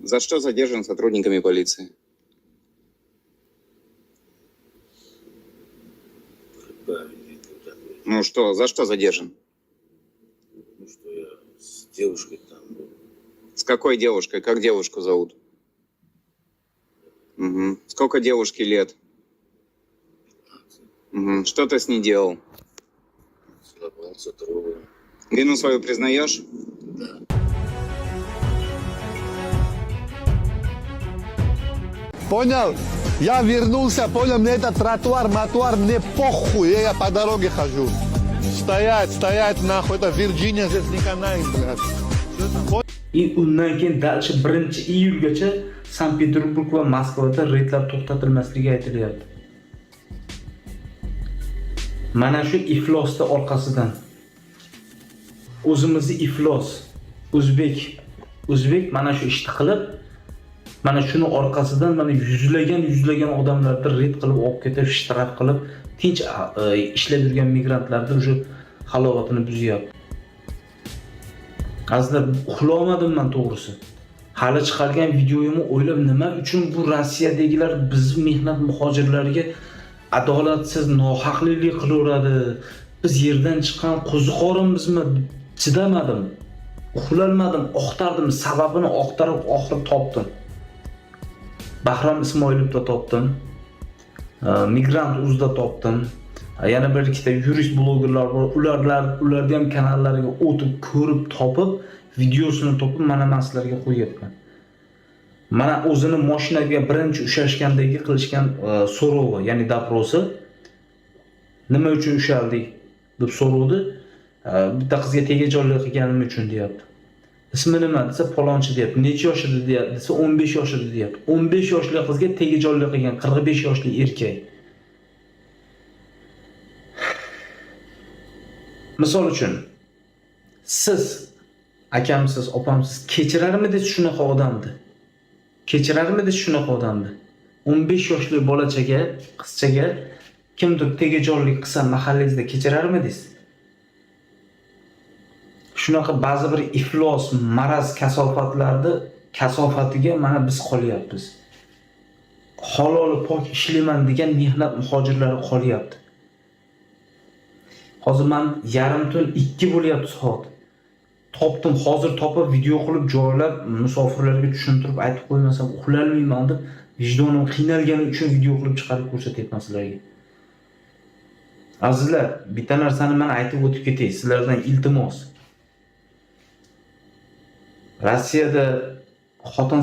За что задержан сотрудниками полиции? Ну что, за что задержан? Ну что я с девушкой там был. С какой девушкой? Как девушку зовут? Угу. Сколько девушке лет? Угу. Что ты с ней делал? Целовался, трогал. Вину свою признаешь? Да. Понял? Я вернулся, понял, мне этот тротуар, мне похуй, я по дороге хожу. Стоять, нахуй, это Virginia здесь не канает, блядь. И undan keyin dalcha 1-iyulgacha Sankt-Peterburg va Moskvada reydlar to'xtatilmasligi aytilyapti. Mana shu iflosning orqasidan. O'zimizni iflos, o'zbek mana shu ishni qilib, mana shuni orqasidan mana yuzlagan odamlarni reyd qilib olib ketib, shtraf qilib, tinch ishlab yurgan migrantlarni o'sha halovatini buzyapti. Azizlar, uxlamadim men to'g'risi. Hali chiqargan videoyimni o'ylab, nima uchun bu Rossiyadagilar biz mehnat muhojirlariga adolatsiz, nohaqlik qilaveradi? Biz yerdan chiqqan qo'ziqorimizmi? Chidamadim. Uxlalmadim, oqtardim, sababini oqtarib oxiri topdim. Bahrom Ismoilovda topdim. Migrant uzda topdim. Yana bir ikkita yurist blogerlar bor. Ularga ham kanallariga o'tib, ko'rib, topib, videosini topib, mana sizlarga qo'yibman. Mana o'zini mashinaga birinchi ushashgandagi qilishgan so'rovi, ya'ni doprosi. Nima uchun ushaldik deb so'rovdi. Bitta qizga tegajonlik qilganim uchun deyapti. Ismi nima desa, palonchi deyapti. Necha yoshida deyapti? Desa 15 yoshida deyapti. 15 yoshli qizga tegajonlik qilgan 45 yoshli erkak. Misol uchun, siz akamsiz, opamsiz kechirarmidingiz shunaqa odamni? 15 yoshli bolachaga, qizchaga kimdir tegajonlik qilsa mahallangizda kechirarmidingiz? Shunaqa ba'zi bir iflos, maraz kasofatlarni kasofatiga mana biz qolyapmiz. Halol pok ishlayman degan mehnat muhojirlari qolyapti. Hozir men yarim tun 2 bo'lyapti soat. Topdim, hozir topib video qilib joylab musofirlarga tushuntirib aytib qo'ymasam uxlalmayman deb vijdonim qiynalgani uchun video qilib chiqarib ko'rsatyapman sizlarga. Azizlar, bitta narsani men aytib o'tib ketay, sizlardan iltimos. Rossiyada xotin